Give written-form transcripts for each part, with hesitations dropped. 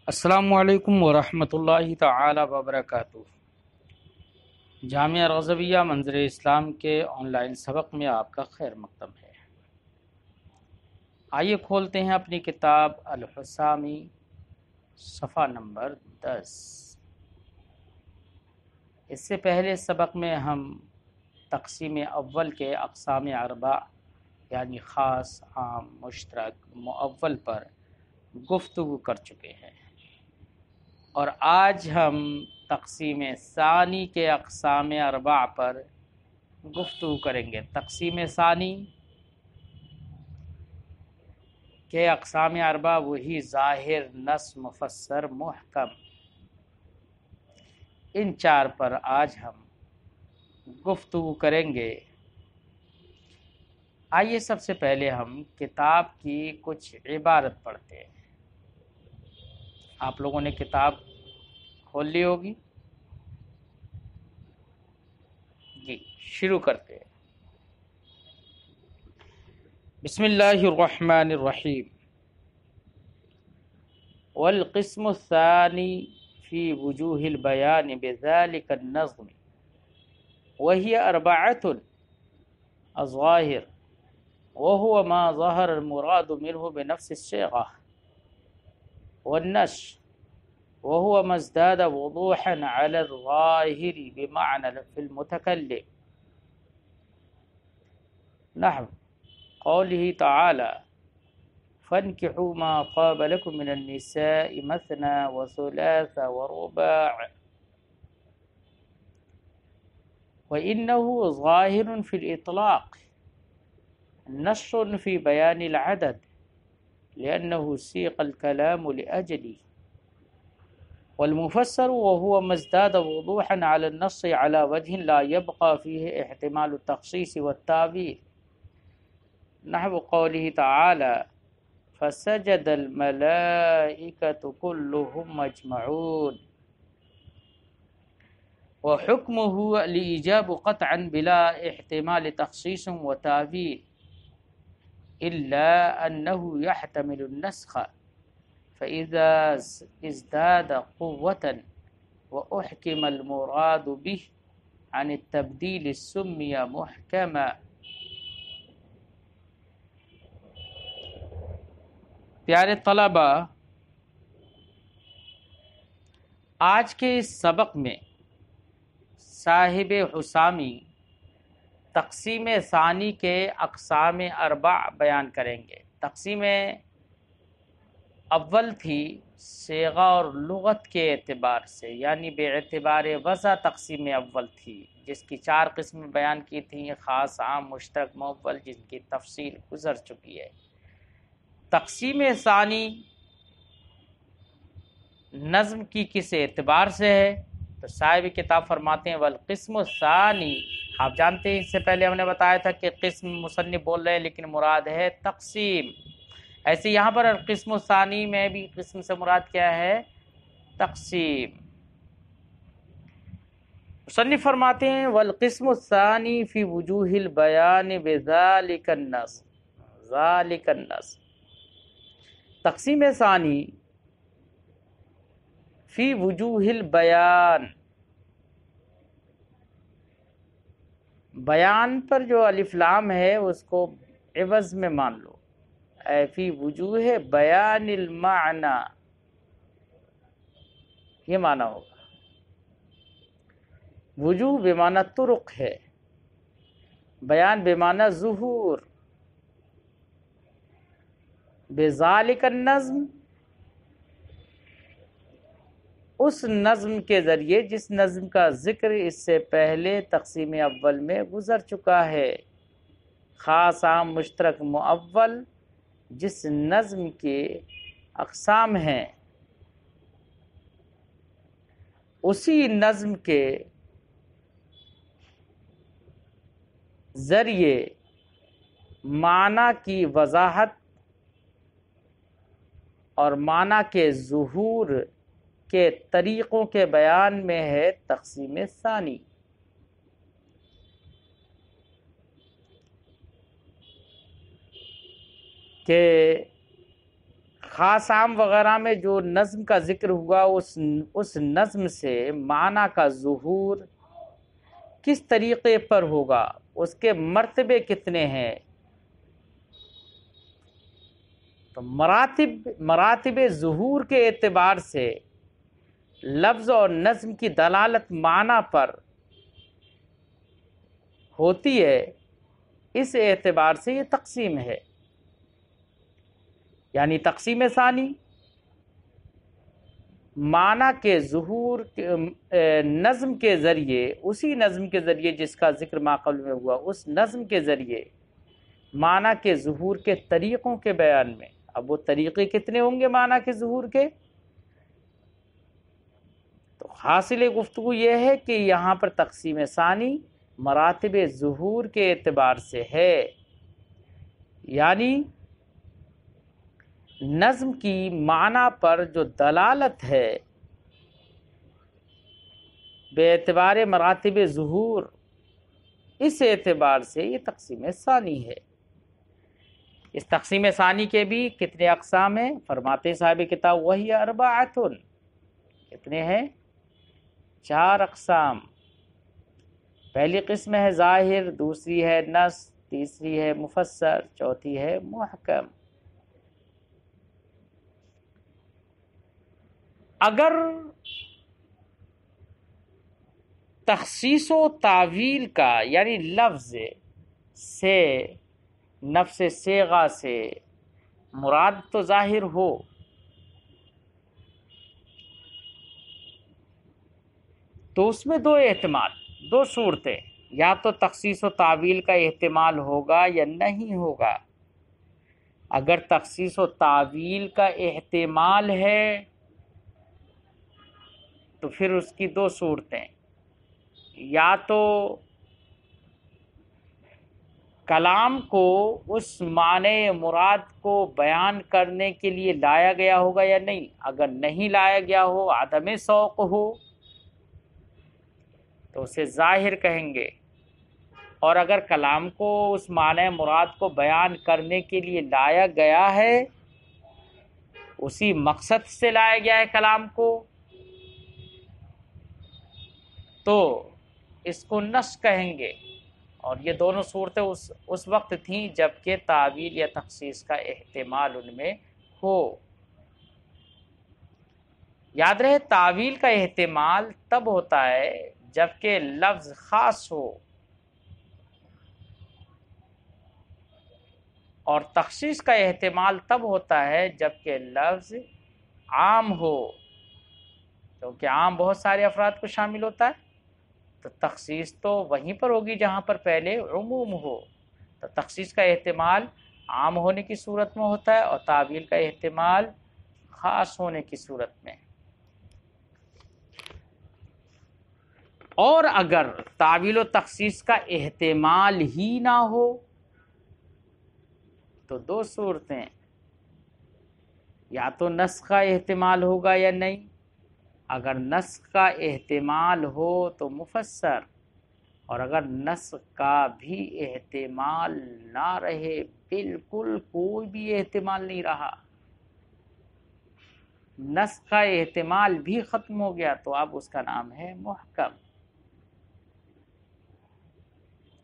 السلام علیکم ورحمۃ اللہ تعالی وبرکاتہ۔ جامعہ رضویہ منظر اسلام کے آن لائن سبق میں آپ کا خیر مقدم ہے۔ آئیے کھولتے ہیں اپنی کتاب الحسامی، صفحہ نمبر 10۔ اس سے پہلے سبق میں ہم تقسیم اول کے اقسام اربع یعنی خاص، عام، مشترک، مؤول پر گفتگو کر چکے ہیں، اور آج ہم تقسیم ثانی کے اقسام اربع پر گفتگو کریں گے۔ تقسیم ثانی کے اقسام اربع وہی ظاہر، نص، مفسر، محکم، ان چار پر آج ہم گفتگو کریں گے۔ آئیے سب سے پہلے ہم کتاب کی کچھ عبارت پڑھتے ہیں۔ آپ لوگوں نے کتاب کھول لی ہوگی؟ جی، شروع کرتے ہیں۔ بسم اللہ الرحمن الرحیم۔ والقسم الثانی فی وجوہ البیان بذلك النظم وهي اربعة الظاہر وهو ما ظهر المراد منه بنفس الصيغة، والنشر وهو ما ازداد وضوحا على الظاهر بمعنى في المتكلم، نحو قوله تعالى فانكحوا ما طاب لكم من النساء مثنى وثلاث ورباع، وإنه ظاهر في الإطلاق نص في بيان العدد لأنه سيق الكلام لأجله، والمفسر وهو ما ازداد وضوحا على النص على وجه لا يبقى فيه احتمال التخصيص والتعبير، نحو قوله تعالى فسجد الملائكة كلهم أجمعون، وحكمه الإيجاب قطعا بلا احتمال تخصيص وتعبير، إلا أنه يحتمل النسخ، فإذا ازداد قوة وأحكم المراد به عن التبديل سمي محكما۔ پیارے طلبہ، آج کے اس سبق میں صاحب حسامی تقسیم ثانی کے اقسام اربع بیان کریں گے۔ تقسیم اول تھی صیغہ اور لغت کے اعتبار سے، یعنی بے اعتبار وضع تقسیم اول تھی، جس کی چار قسمیں بیان کی تھیں: خاص، عام، مشترک، مؤول، جن کی تفصیل گزر چکی ہے۔ تقسیم ثانی نظم کی کس اعتبار سے ہے؟ تو صاحب کتاب فرماتے ہیں والقسم الثانی، آپ جانتے ہیں اس سے پہلے ہم نے بتایا تھا کہ قسم مصنف بول رہے ہیں لیکن مراد ہے تقسیم، ایسے یہاں پر القسم الثانی میں بھی قسم سے مراد کیا ہے؟ تقسیم۔ مصنف فرماتے ہیں والقسم الثانی فی وجوہ البیان بذالک النظم، ذالک النظم، تقسیم ثانی فی وجوہ البیان، بیان پر جو الف لام ہے اس کو عوض میں مان لو، اے فی وجوہ بیان المعنی، یہ معنی ہوگا۔ وجوہ بمعنی طرق ہے، بیان بمعنی ظہور، بذالک النظم، اس نظم کے ذریعے جس نظم کا ذکر اس سے پہلے تقسیم اول میں گزر چکا ہے۔ خاص، عام، مشترک، مؤول جس نظم کے اقسام ہیں، اسی نظم کے ذریعے معنی کی وضاحت اور معنی کے ظہور کے طریقوں کے بیان میں ہے تقسیم ثانی۔ کہ خاص عام وغیرہ میں جو نظم کا ذکر ہوا اس نظم سے معنی کا ظہور کس طریقے پر ہوگا، اس کے مرتبے کتنے ہیں؟ تو مراتب ظہور کے اعتبار سے لفظ اور نظم کی دلالت معنی پر ہوتی ہے، اس اعتبار سے یہ تقسیم ہے۔ یعنی تقسیم ثانی معنی کے ظہور نظم کے ذریعے، اسی نظم کے ذریعے جس کا ذکر ما قبل میں ہوا، اس نظم کے ذریعے معنی کے ظہور کے طریقوں کے بیان میں۔ اب وہ طریقے کتنے ہوں گے معنی کے ظہور کے؟ تو حاصل گفتگو یہ ہے کہ یہاں پر تقسیم ثانی مراتب ظہور کے اعتبار سے ہے، یعنی نظم کی معنی پر جو دلالت ہے بے اعتبار مراتب ظہور، اس اعتبار سے یہ تقسیم ثانی ہے۔ اس تقسیم ثانی کے بھی کتنے اقسام ہیں؟ فرماتے صاحب کتاب وہی اربعۃ، کتنے ہیں؟ 4 اقسام۔ پہلی قسم ہے ظاہر، دوسری ہے نص، تیسری ہے مفسر، چوتھی ہے محکم۔ اگر تخصیص و تعویل کا یعنی لفظ سے نفس صیغہ سے مراد تو ظاہر ہو، تو اس میں 2 احتمال، 2 صورتیں، یا تو تخصیص و تعویل کا احتمال ہوگا یا نہیں ہوگا۔ اگر تخصیص و تعویل کا احتمال ہے تو پھر اس کی 2 صورتیں، یا تو کلام کو اس معنی مراد کو بیان کرنے کے لیے لایا گیا ہوگا یا نہیں۔ اگر نہیں لایا گیا ہو، عدم سوق ہو، تو اسے ظاہر کہیں گے، اور اگر کلام کو اس معنی مراد کو بیان کرنے کے لیے لایا گیا ہے، اسی مقصد سے لایا گیا ہے کلام کو، تو اس کو نص کہیں گے۔ اور یہ دونوں صورتیں اس وقت تھیں جب کہ تعویل یا تخصیص کا احتمال ان میں ہو۔ یاد رہے تعویل کا احتمال تب ہوتا ہے جب کہ لفظ خاص ہو، اور تخصیص کا احتمال تب ہوتا ہے جب کہ لفظ عام ہو، کیونکہ عام بہت سارے افراد کو شامل ہوتا ہے، تو تخصیص تو وہیں پر ہوگی جہاں پر پہلے عموم ہو۔ تو تخصیص کا احتمال عام ہونے کی صورت میں ہوتا ہے، اور تعویل کا احتمال خاص ہونے کی صورت میں۔ اور اگر تعویل و تخصیص کا احتمال ہی نہ ہو تو 2 صورتیں، یا تو نسخ کا احتمال ہوگا یا نہیں۔ اگر نسخ کا احتمال ہو تو مفسر، اور اگر نسخ کا بھی احتمال نہ رہے، بالکل کوئی بھی احتمال نہیں رہا، نسخ کا احتمال بھی ختم ہو گیا، تو اب اس کا نام ہے محکم۔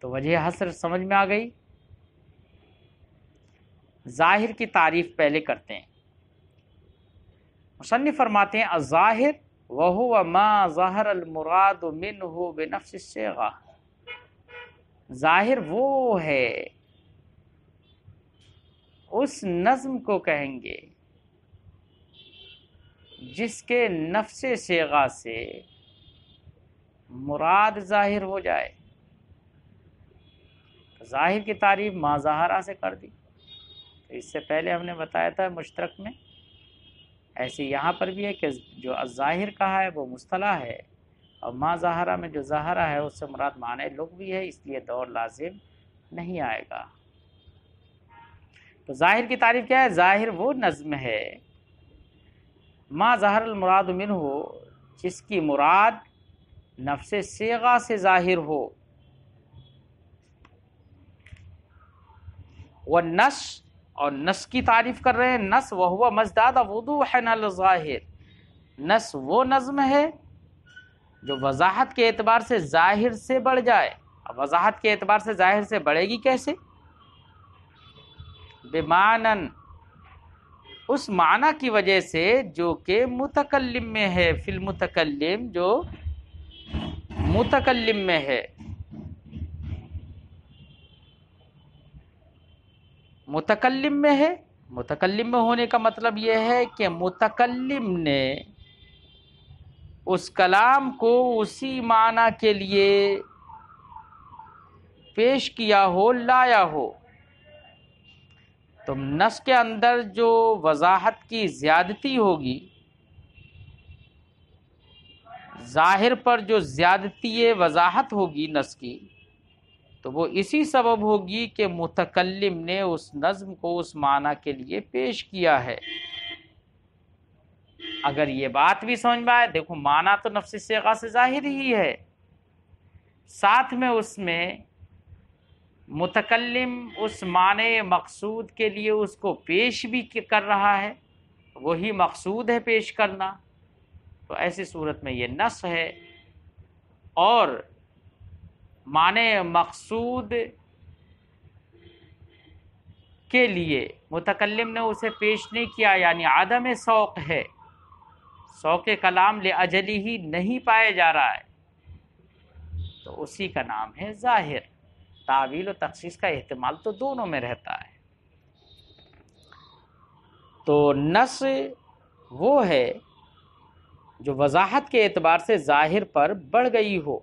تو وجہ حصر سمجھ میں آ گئی؟ ظاہر کی تعریف پہلے کرتے ہیں۔ مصنف فرماتے ہیں الظاہر وَهُوَ مَا ظَهَرَ الْمُرَادُ مِنْهُ بِنَفْسِ الصِّيغَةِ، ظاہر وہ ہے، اس نظم کو کہیں گے جس کے نفس صیغہ سے مراد ظاہر ہو جائے۔ ظاہر کی تعریف ما ظاہرہ سے کر دی، تو اس سے پہلے ہم نے بتایا تھا مشترک میں، ایسے یہاں پر بھی ہے کہ جو الظاہر کہا ہے وہ مصطلح ہے، اور ما ظاہرہ میں جو ظاہرہ ہے اس سے مراد معنی لغوی ہے، اس لیے دور لازم نہیں آئے گا۔ تو ظاہر کی تعریف کیا ہے؟ ظاہر وہ نظم ہے ما ظاہر المراد منہ، جس کی مراد نفس صیغہ سے ظاہر ہو، والنص، اور نص کی تعریف کر رہے ہیں. نص وہو مزداد وضوحا علی الظاہر، نص وہ نظم ہے جو وضاحت کے اعتبار سے ظاہر سے بڑھ جائے. اب وضاحت کے اعتبار سے ظاہر سے بڑھے گی کیسے؟ بمعنن، اس معنی کی وجہ سے جو کہ متکلم میں ہے، فی المتکلم، جو متکلم میں ہے. متکلم میں ہے، متکلم میں ہونے کا مطلب یہ ہے کہ متکلم نے اس کلام کو اسی معنی کے لیے پیش کیا ہو، لایا ہو. تو نص کے اندر جو وضاحت کی زیادتی ہوگی، ظاہر پر جو زیادتی وضاحت ہوگی نص کی، تو وہ اسی سبب ہوگی کہ متکلم نے اس نظم کو اس معنی کے لیے پیش کیا ہے. اگر یہ بات بھی سمجھ میں آئے، دیکھو معنی تو نفس صیغہ سے ظاہر ہی ہے، ساتھ میں اس میں متکلم اس معنی مقصود کے لیے اس کو پیش بھی کر رہا ہے، وہی مقصود ہے پیش کرنا. تو ایسی صورت میں یہ نص ہے، اور معنی مقصود کے لیے متکلم نے اسے پیش نہیں کیا، یعنی عدم سوق ہے، سوق کلام لاجلہ ہی نہیں پائے جا رہا ہے، تو اسی کا نام ہے ظاہر. تعویل و تخصیص کا احتمال تو دونوں میں رہتا ہے. تو نص وہ ہے جو وضاحت کے اعتبار سے ظاہر پر بڑھ گئی ہو.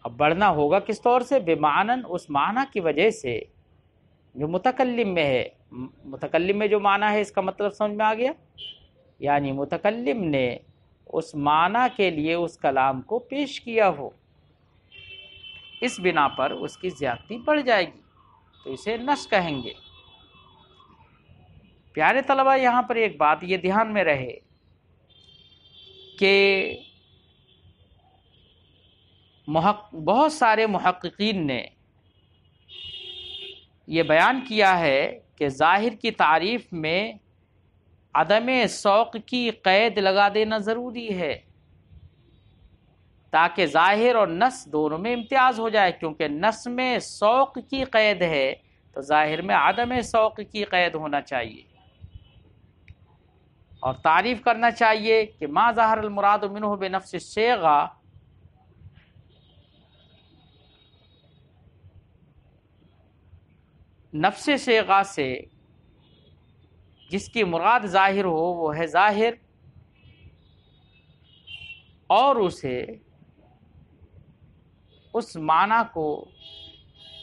اب بڑھنا ہوگا کس طور سے؟ بمعنن، اس معنی کی وجہ سے جو متکلم میں ہے. متکلم میں جو معنی ہے، اس کا مطلب سمجھ میں آ گیا؟ یعنی متکلم نے اس معنی کے لیے اس کلام کو پیش کیا ہو، اس بنا پر اس کی زیادتی بڑھ جائے گی، تو اسے نص کہیں گے. پیارے طلبہ، یہاں پر ایک بات یہ دھیان میں رہے کہ بہت سارے محققین نے یہ بیان کیا ہے کہ ظاہر کی تعریف میں عدم سوق کی قید لگا دینا ضروری ہے، تاکہ ظاہر اور نص دونوں میں امتیاز ہو جائے. کیونکہ نص میں سوق کی قید ہے تو ظاہر میں عدم سوق کی قید ہونا چاہیے، اور تعریف کرنا چاہیے کہ ما ظہر المراد منہ بنفس الصیغہ، نفس صیغہ سے جس کی مراد ظاہر ہو وہ ہے ظاہر، اور اسے اس معنی کو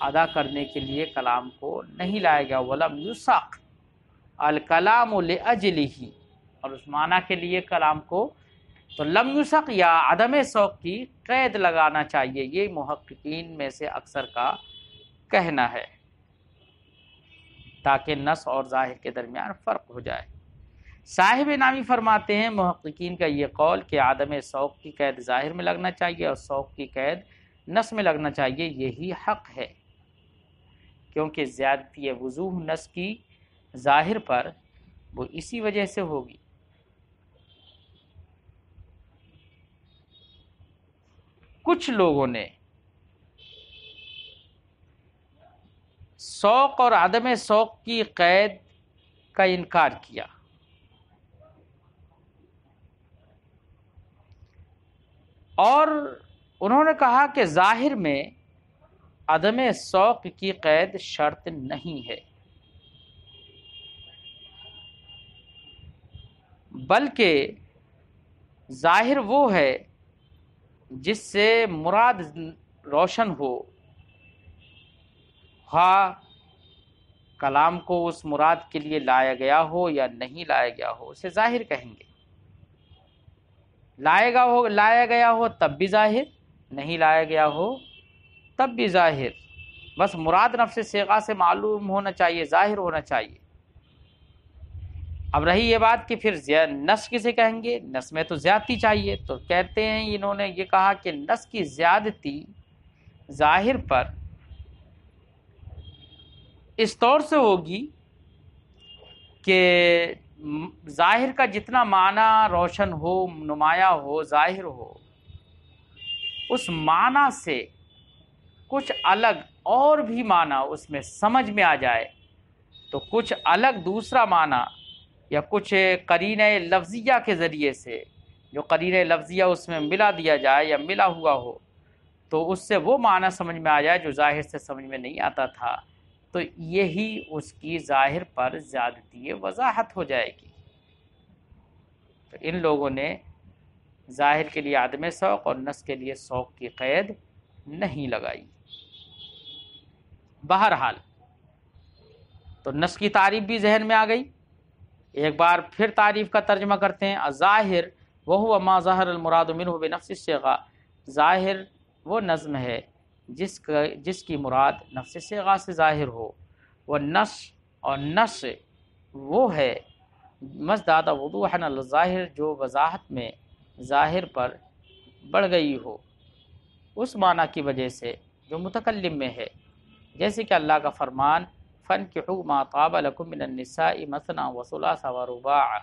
ادا کرنے کے لیے کلام کو نہیں لائے گا. وَلَمْ يُسَقْ الْكَلَامُ لِأَجْلِهِ، اور اس معنی کے لیے کلام کو تو لم یسق یا عدم سوق کی قید لگانا چاہیے. یہ محققین میں سے اکثر کا کہنا ہے، تاکہ نص اور ظاہر کے درمیان فرق ہو جائے. صاحب نامی فرماتے ہیں محققین کا یہ قول کہ عدم سوق کی قید ظاہر میں لگنا چاہیے اور سوق کی قید نص میں لگنا چاہیے، یہی حق ہے، کیونکہ زیادتی وضوح نص کی ظاہر پر وہ اسی وجہ سے ہوگی. کچھ لوگوں نے سوق اور عدم سوق کی قید کا انکار کیا، اور انہوں نے کہا کہ ظاہر میں عدم سوق کی قید شرط نہیں ہے، بلکہ ظاہر وہ ہے جس سے مراد روشن ہو، ہاں کلام کو اس مراد کے لیے لایا گیا ہو یا نہیں لایا گیا ہو، اسے ظاہر کہیں گے. لایا گیا ہو تب بھی ظاہر، نہیں لایا گیا ہو تب بھی ظاہر، بس مراد نفس صیغہ سے معلوم ہونا چاہیے، ظاہر ہونا چاہیے. اب رہی یہ بات کہ پھر نص کسے کہیں گے؟ نص میں تو زیادتی چاہیے، تو کہتے ہیں انہوں نے یہ کہا کہ نص کی زیادتی ظاہر پر اس طور سے ہوگی کہ ظاہر کا جتنا معنی روشن ہو، نمایاں ہو، ظاہر ہو، اس معنی سے کچھ الگ اور بھی معنی اس میں سمجھ میں آ جائے، تو کچھ الگ دوسرا معنی یا کچھ قرینہ لفظیہ کے ذریعے سے جو قرینہ لفظیہ اس میں ملا دیا جائے یا ملا ہوا ہو، تو اس سے وہ معنی سمجھ میں آ جائے جو ظاہر سے سمجھ میں نہیں آتا تھا، تو یہی اس کی ظاہر پر زیادتی وضاحت ہو جائے گی۔ تو ان لوگوں نے ظاہر کے لیے عدم سوق اور نص کے لیے سوق کی قید نہیں لگائی۔ بہرحال تو نص کی تعریف بھی ذہن میں آ گئی۔ ایک بار پھر تعریف کا ترجمہ کرتے ہیں۔ الظاہر وہو ما ظہر المراد منہ بنفس الصیغہ، ظاہر وہ نظم ہے جس کی مراد نفس صیغہ سے ظاہر ہو۔ والنص، اور نص وہ ہے مزداد وضوحا الظاہر، جو وضاحت میں ظاہر پر بڑھ گئی ہو اس معنی کی وجہ سے جو متکلم میں ہے، جیسے کہ اللہ کا فرمان فَانْكِحُوا مَا طَابَ لَكُم مِّنَ النِّسَاءِ مَثْنَىٰ وَثُلَاثَ وَرُبَاعَ۔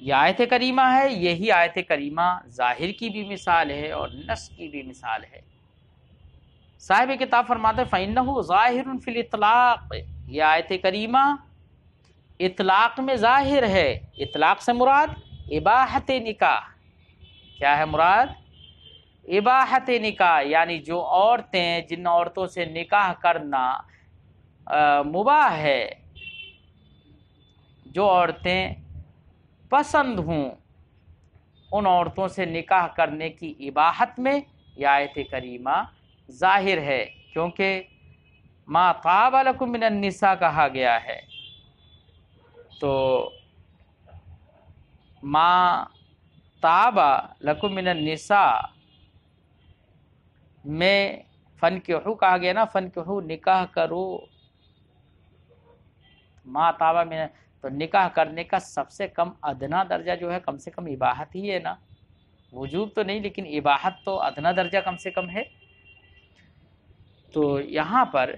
یہ آیت کریمہ ہے، یہی آیت کریمہ ظاہر کی بھی مثال ہے اور نص کی بھی مثال ہے۔ صاحب کتاب فرماتے ہیں فَإِنَّهُ ظَاهِرٌ فِي الْإِطْلَاقِ، یہ آیت کریمہ اطلاق میں ظاہر ہے۔ اطلاق سے مراد اباحت نکاح، کیا ہے مراد؟ اباحت نکاح، یعنی جو عورتیں جن عورتوں سے نکاح کرنا مباح ہے، جو عورتیں پسند ہوں، ان عورتوں سے نکاح کرنے کی اباحت میں یہ آیت کریمہ ظاہر ہے، کیونکہ ما طاب لکم من النساء کہا گیا ہے، تو ما طاب لکم من النساء میں فنکحو کہا گیا نا، فنکحو نکاح کرو، ما طاب من، تو نکاح کرنے کا سب سے کم ادنا درجہ جو ہے کم سے کم اباحت ہی ہے نا، وجوب تو نہیں لیکن اباحت تو ادنا درجہ کم سے کم ہے۔ تو یہاں پر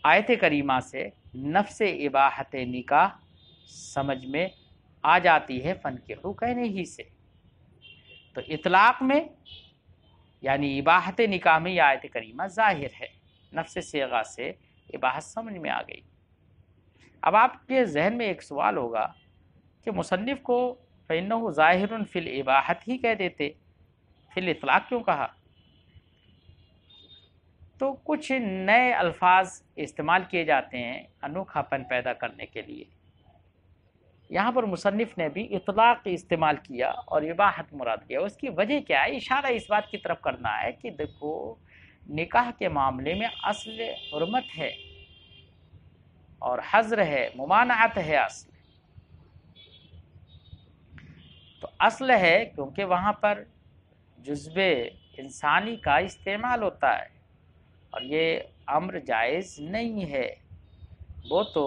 آیت کریمہ سے نفس اباحت نکاح سمجھ میں آ جاتی ہے فنکحو کہنے ہی سے۔ تو اطلاق میں یعنی اباحت نکاح میں یہ آیت کریمہ ظاہر ہے، نفس صیغہ سے اباحت سمجھ میں آ گئی۔ اب آپ کے ذہن میں ایک سوال ہوگا کہ مصنف کو فَإِنَّهُ ظَاهِرٌ فِي الْإِبَاحَةِ ہی کہہ دیتے، فی الاطلاق کیوں کہا؟ تو کچھ نئے الفاظ استعمال کیے جاتے ہیں انوکھا پن پیدا کرنے کے لیے۔ یہاں پر مصنف نے بھی اطلاق استعمال کیا اور اباحت مراد کیا۔ اس کی وجہ کیا ہے؟ اشارہ اس بات کی طرف کرنا ہے کہ دیکھو نکاح کے معاملے میں اصل حرمت ہے اور حظر ہے، ممانعت ہے۔ اصل تو اصل ہے کیونکہ وہاں پر جزو انسانی کا استعمال ہوتا ہے اور یہ امر جائز نہیں ہے، وہ تو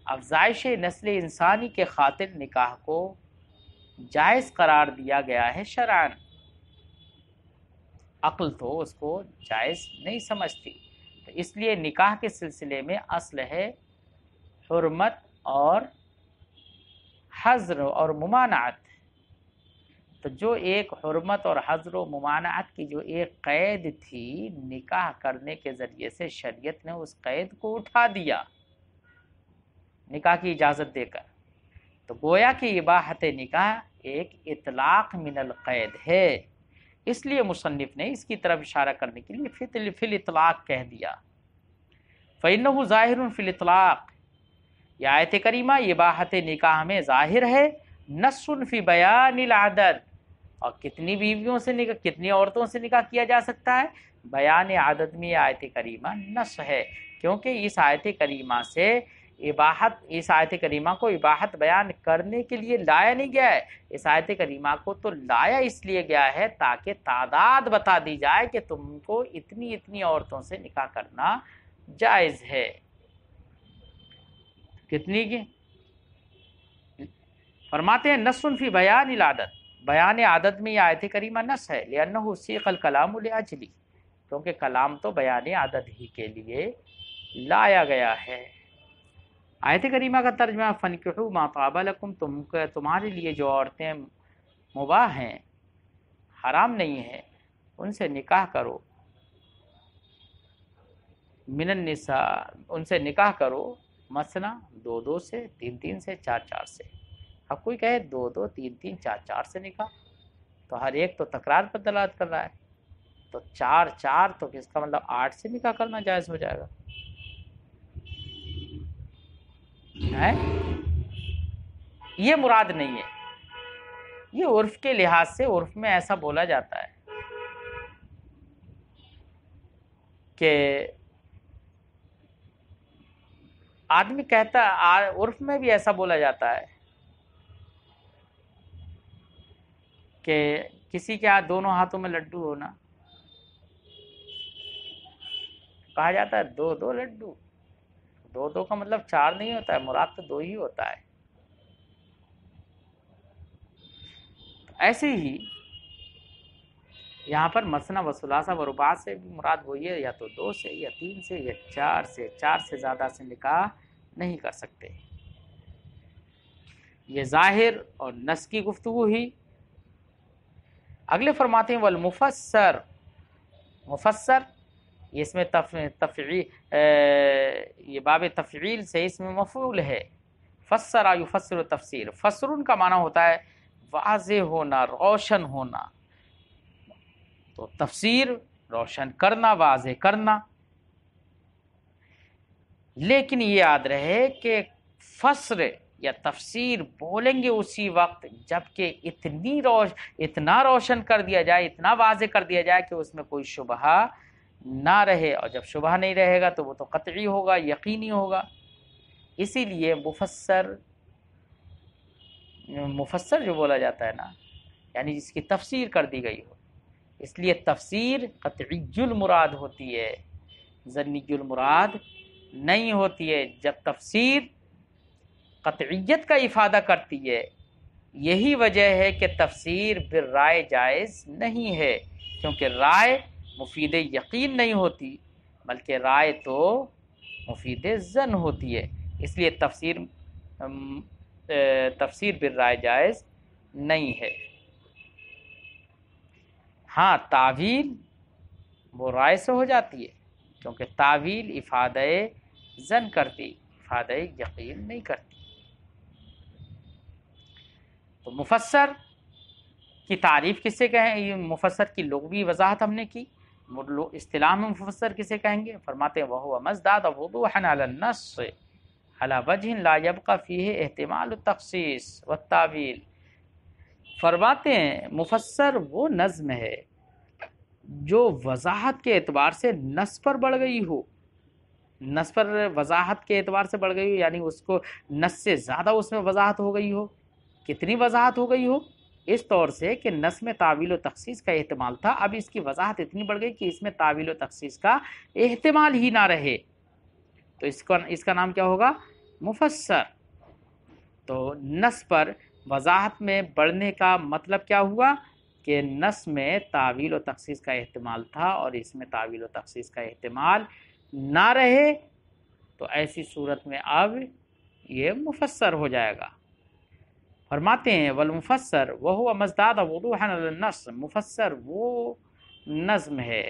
افزائش نسل انسانی کے خاطر نکاح کو جائز قرار دیا گیا ہے شرعاً، عقل تو اس کو جائز نہیں سمجھتی، تو اس لیے نکاح کے سلسلے میں اصل ہے حرمت اور حظر اور ممانعت۔ تو جو ایک حرمت اور حظر و ممانعت کی جو ایک قید تھی، نکاح کرنے کے ذریعے سے شریعت نے اس قید کو اٹھا دیا نکاح کی اجازت دے کر، تو گویا کہ اباحت نکاح ایک اطلاق من القید ہے۔ اس لیے مصنف نے اس کی طرف اشارہ کرنے کے لیے فی الاطلاق کہہ دیا۔ فَإِنَّهُ ظَاهِرٌ فِي الْإِطْلَاقِ، یہ آیت کریمہ اباحت نکاح میں ظاہر ہے، نص فی بیان العدد، اور کتنی بیویوں سے نکاح، کتنی عورتوں سے نکاح کیا جا سکتا ہے، بیان عدد میں یہ آیت کریمہ نص ہے، کیونکہ اس آیت کریمہ سے اباحت، اس آیت کریمہ کو اباحت بیان کرنے کے لیے لایا نہیں گیا ہے، اس آیت کریمہ کو تو لایا اس لیے گیا ہے تاکہ تعداد بتا دی جائے کہ تم کو اتنی اتنی عورتوں سے نکاح کرنا جائز ہے۔ کتنی کی؟ فرماتے ہیں نص فی بیان العدد، بیان عدد میں یہ آیت کریمہ نص ہے، لأنہ سیق الکلام لأجلی، کیونکہ کلام تو بیان عدد ہی کے لیے لایا گیا ہے۔ آیت کریمہ کا ترجمہ فَانكِحُوا مَا طَابَ لَكُمْ، تمہارے لیے جو عورتیں مباح ہیں، حرام نہیں ہیں، ان سے نکاح کرو، من النساء، ان سے نکاح کرو، مثنا 2 سے، 3 سے، 4 سے۔ اب کوئی کہے 2 3 4 سے نکاح، تو ہر ایک تو تکرار پر دلالت کر رہا ہے، تو 4 تو اس کا مطلب 8 سے نکاح کرنا جائز ہو جائے گا ہے؟ یہ مراد نہیں ہے، یہ عرف کے لحاظ سے عرف میں ایسا بولا جاتا ہے کہ آدمی کہتا ہے، عرف میں بھی ایسا بولا جاتا ہے کہ کسی کے ہاتھ دونوں ہاتھوں میں لڈو ہونا، کہا جاتا ہے 2 لڈو، 2 کا مطلب 4 نہیں ہوتا ہے، مراد تو 2 ہی ہوتا ہے۔ ایسے ہی یہاں پر مثنا و ثلاثہ و رباع سے بھی مراد وہی ہے، یا تو 2 سے، یا 3 سے، یا 4 سے، 4 سے زیادہ سے نکاح نہیں کر سکتے۔ یہ ظاہر اور نص کی گفتگو ہی۔ اگلے فرماتے ہیں والمفسر، مفسر یہ اس میں یہ باب تفعیل سے اس میں مفعول ہے، فسر یفسر تفسیر، فسرن کا معنی ہوتا ہے واضح ہونا، روشن ہونا، تو تفسیر روشن کرنا، واضح کرنا۔ لیکن یہ یاد رہے کہ فسر یا تفسیر بولیں گے اسی وقت جبکہ اتنا روشن کر دیا جائے، اتنا واضح کر دیا جائے کہ اس میں کوئی شبہہ نہ رہے، اور جب شبہہ نہیں رہے گا تو وہ تو قطعی ہوگا، یقینی ہوگا۔ اسی لیے مفسر جو بولا جاتا ہے نا، یعنی جس کی تفسیر کر دی گئی ہو، اس لیے تفسیر قطعی المراد ہوتی ہے، ظنی المراد نہیں ہوتی ہے۔ جب تفسیر قطعیت کا افادہ کرتی ہے، یہی وجہ ہے کہ تفسیر بالرائے جائز نہیں ہے، کیونکہ رائے مفید یقین نہیں ہوتی، بلکہ رائے تو مفید ظن ہوتی ہے، اس لیے تفسیر بالرائے جائز نہیں ہے۔ ہاں تعویل وہ رائے سے ہو جاتی ہے، کیونکہ تعویل افادہ ظن کرتی، افادہ یقین نہیں کرتی۔ تو مفسر کی تعریف کسے کہیں؟ یہ مفسر کی لغوی وضاحت ہم نے کی، اصطلاح میں مفسر کسے کہیں گے؟ فرماتے ہیں وَهُوَ مَزْدَادَ وُضُوحًا عَلَى النَّصِّ عَلَى وَجْهٍ لَا يَبْقَى فِيهِ احتمال التخصیص والتعویل۔ فرماتے ہیں مفسر وہ نظم ہے جو وضاحت کے اعتبار سے نص پر بڑھ گئی ہو، نص پر وضاحت کے اعتبار سے بڑھ گئی ہو، یعنی اس کو نص سے زیادہ اس میں وضاحت ہو گئی ہو۔ کتنی وضاحت ہو گئی ہو؟ اس طور سے کہ نص میں تعویل و تخصیص کا احتمال تھا، اب اس کی وضاحت اتنی بڑھ گئی کہ اس میں تعویل و تخصیص کا احتمال ہی نہ رہے، تو اس کا نام کیا ہوگا؟ مفسر۔ تو نص پر وضاحت میں بڑھنے کا مطلب کیا ہوا کہ نص میں تعویل و تخصیص کا احتمال تھا اور اس میں تعویل و تخصیص کا احتمال نہ رہے، تو ایسی صورت میں اب یہ مفسر ہو جائے گا۔ فرماتے ہیں والمفسر وهو مزداد وضوحا علی النص، مفسر وہ نظم ہے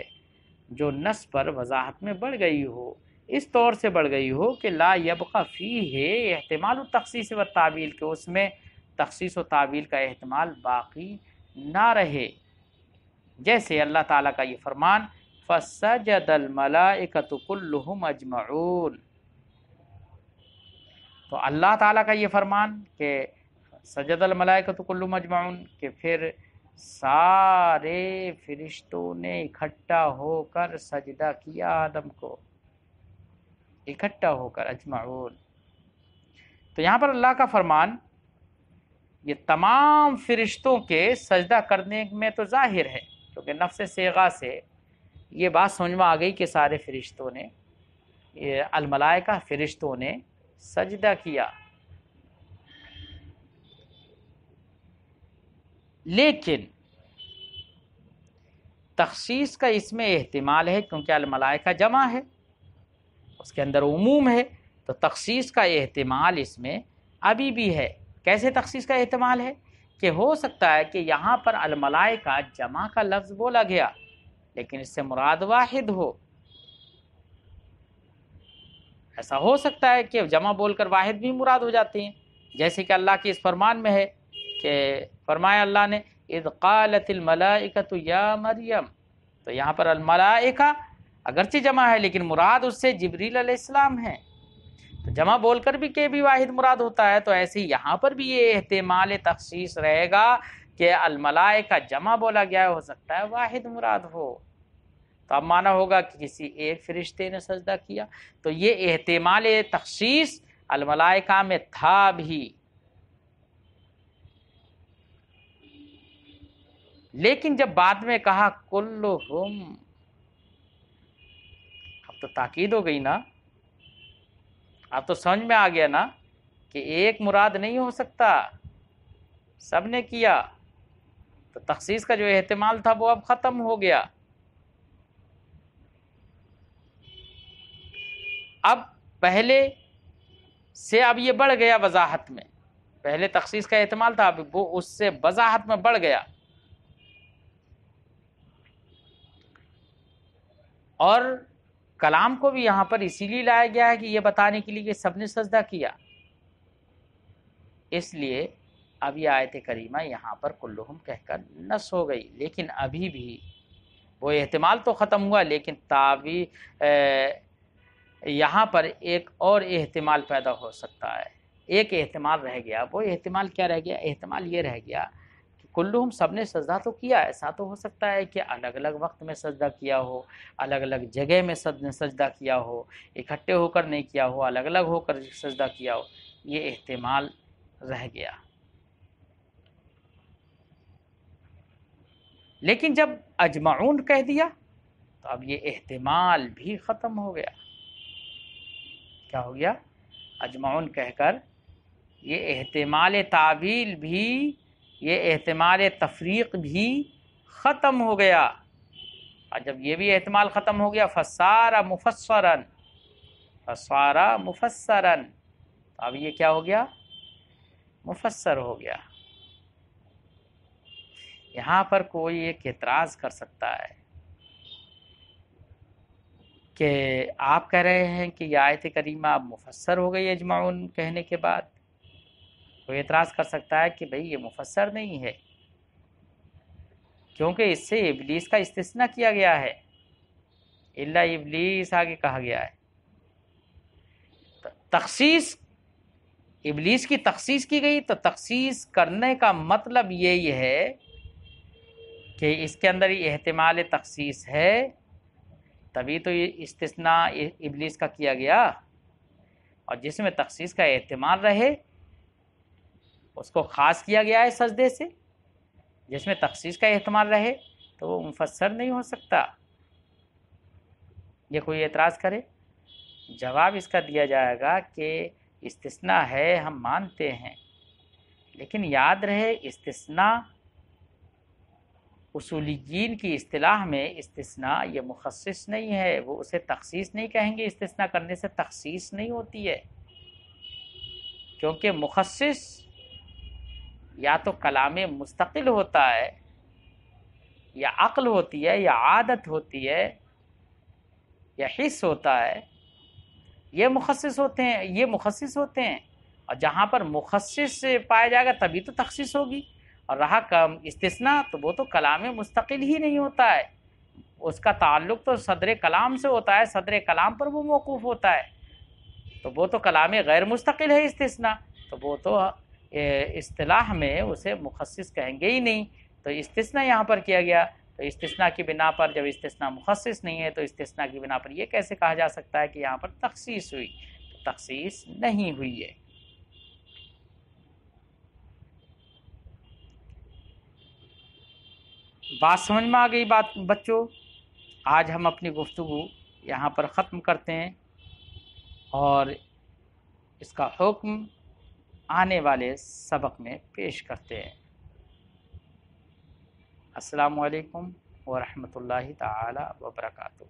جو نص پر وضاحت میں بڑھ گئی ہو، اس طور سے بڑھ گئی ہو کہ لا یبقى فیہ احتمال التخصیص والتعویل، کہ اس میں تخصیص و تعویل کا احتمال باقی نہ رہے۔ جیسے اللہ تعالیٰ کا یہ فرمان فَسَجَدَ الْمَلَائِكَةُ كُلُّهُمْ أَجْمَعُونَ، تو اللہ تعالیٰ کا یہ فرمان کہ سجد الملائکۃ کلہم اجمعون، کہ پھر سارے فرشتوں نے اکٹھا ہو کر سجدہ کیا آدم کو، اکٹھا ہو کر اجمعون۔ تو یہاں پر اللہ کا فرمان یہ تمام فرشتوں کے سجدہ کرنے میں تو ظاہر ہے، کیونکہ نفس صیغہ سے یہ بات سمجھ میں آ گئی کہ سارے فرشتوں نے، یہ الملائکہ فرشتوں نے سجدہ کیا، لیکن تخصیص کا اس میں احتمال ہے کیونکہ الملائکہ جمع ہے، اس کے اندر عموم ہے، تو تخصیص کا احتمال اس میں ابھی بھی ہے۔ کیسے تخصیص کا احتمال ہے؟ کہ ہو سکتا ہے کہ یہاں پر الملائکہ جمع کا لفظ بولا گیا لیکن اس سے مراد واحد ہو۔ ایسا ہو سکتا ہے کہ جمع بول کر واحد بھی مراد ہو جاتے ہیں، جیسے کہ اللہ کے اس فرمان میں ہے کہ فرمایا اللہ نے اذ قالت الملائکۃ یا مریم، تو یہاں پر الملائکہ اگرچہ جمع ہے لیکن مراد اس سے جبریل علیہ السلام ہے، تو جمع بول کر بھی کہ بھی واحد مراد ہوتا ہے، تو ایسے ہی یہاں پر بھی یہ احتمال تخصیص رہے گا کہ الملائکہ جمع بولا گیا ہو سکتا ہے واحد مراد ہو، تو اب مانا ہوگا کہ کسی ایک فرشتے نے سجدہ کیا، تو یہ احتمال تخصیص الملائکہ میں تھا بھی، لیکن جب بعد میں کہا کلہم، اب تو تاکید ہو گئی نا، اب تو سمجھ میں آ گیا نا کہ ایک مراد نہیں ہو سکتا، سب نے کیا، تو تخصیص کا جو احتمال تھا وہ اب ختم ہو گیا۔ اب پہلے سے اب یہ بڑھ گیا وضاحت میں، پہلے تخصیص کا احتمال تھا، اب وہ اس سے وضاحت میں بڑھ گیا، اور کلام کو بھی یہاں پر اسی لیے لایا گیا ہے کہ یہ بتانے کے لیے کہ سب نے سجدہ کیا، اس لیے اب یہ آیت کریمہ یہاں پر کلہم کہہ کر نص ہو گئی، لیکن ابھی بھی وہ احتمال تو ختم ہوا، لیکن یہاں پر ایک اور احتمال پیدا ہو سکتا ہے، ایک احتمال رہ گیا، وہ احتمال کیا رہ گیا؟ احتمال یہ رہ گیا کہ کلہم سب نے سجدہ تو کیا، ایسا تو ہو سکتا ہے کہ الگ الگ وقت میں سجدہ کیا ہو، الگ الگ جگہ میں سجدہ کیا ہو، اکٹھے ہو کر نہیں کیا ہو، الگ الگ ہو کر سجدہ کیا ہو، یہ احتمال رہ گیا۔ لیکن جب اجمعون کہہ دیا تو اب یہ احتمال بھی ختم ہو گیا۔ کیا ہو گیا؟ اجمعون کہہ کر یہ احتمال تعویل بھی، یہ احتمال تفریق بھی ختم ہو گیا، اور جب یہ بھی احتمال ختم ہو گیا فصار مفسرن، فصار مفسرن، تو اب یہ کیا ہو گیا؟ مفسر ہو گیا۔ یہاں پر کوئی ایک اعتراض کر سکتا ہے کہ آپ کہہ رہے ہیں کہ یہ آیت کریمہ اب مفسر ہو گئی اجمعون کہنے کے بعد، کوئی اعتراض کر سکتا ہے کہ بھئی یہ مفسر نہیں ہے، کیونکہ اس سے ابلیس کا استثناء کیا گیا ہے، الا ابلیس آگے کہا گیا ہے، تخصیص ابلیس کی تخصیص کی گئی، تو تخصیص کرنے کا مطلب یہی ہے کہ اس کے اندر یہ احتمال تخصیص ہے، تبھی تو یہ استثناء ابلیس کا کیا گیا، اور جس میں تخصیص کا احتمال رہے اس کو خاص کیا گیا ہے سجدے سے، جس میں تخصیص کا احتمال رہے تو وہ مفسر نہیں ہو سکتا۔ یہ کوئی اعتراض کرے؟ جواب اس کا دیا جائے گا کہ استثناء ہے، ہم مانتے ہیں، لیکن یاد رہے استثناء اصولیین کی اصطلاح میں استثناء یہ مخصص نہیں ہے، وہ اسے تخصیص نہیں کہیں گے، استثناء کرنے سے تخصیص نہیں ہوتی ہے، کیونکہ مخصص یا تو کلام مستقل ہوتا ہے، یا عقل ہوتی ہے، یا عادت ہوتی ہے، یا حس ہوتا ہے، یہ مخصص ہوتے ہیں، اور جہاں پر مخصص پایا جائے گا تبھی تو تخصیص ہوگی، اور رہا استثناء تو وہ تو کلام مستقل ہی نہیں ہوتا ہے، اس کا تعلق تو صدر کلام سے ہوتا ہے، صدر کلام پر وہ موقوف ہوتا ہے، تو وہ تو کلام غیر مستقل ہے استثناء، تو وہ تو اصطلاح میں اسے مخصص کہیں گے ہی نہیں، تو استثناء یہاں پر کیا گیا، تو استثناء کی بنا پر جب استثناء مخصص نہیں ہے تو استثناء کی بنا پر یہ کیسے کہا جا سکتا ہے کہ یہاں پر تخصیص ہوئی؟ تو تخصیص نہیں ہوئی ہے۔ بات سمجھ میں آ گئی بات بچوں؟ آج ہم اپنی گفتگو یہاں پر ختم کرتے ہیں، اور اس کا حکم آنے والے سبق میں پیش کرتے ہیں۔ السلام علیکم ورحمۃ اللہ تعالی وبرکاتہ۔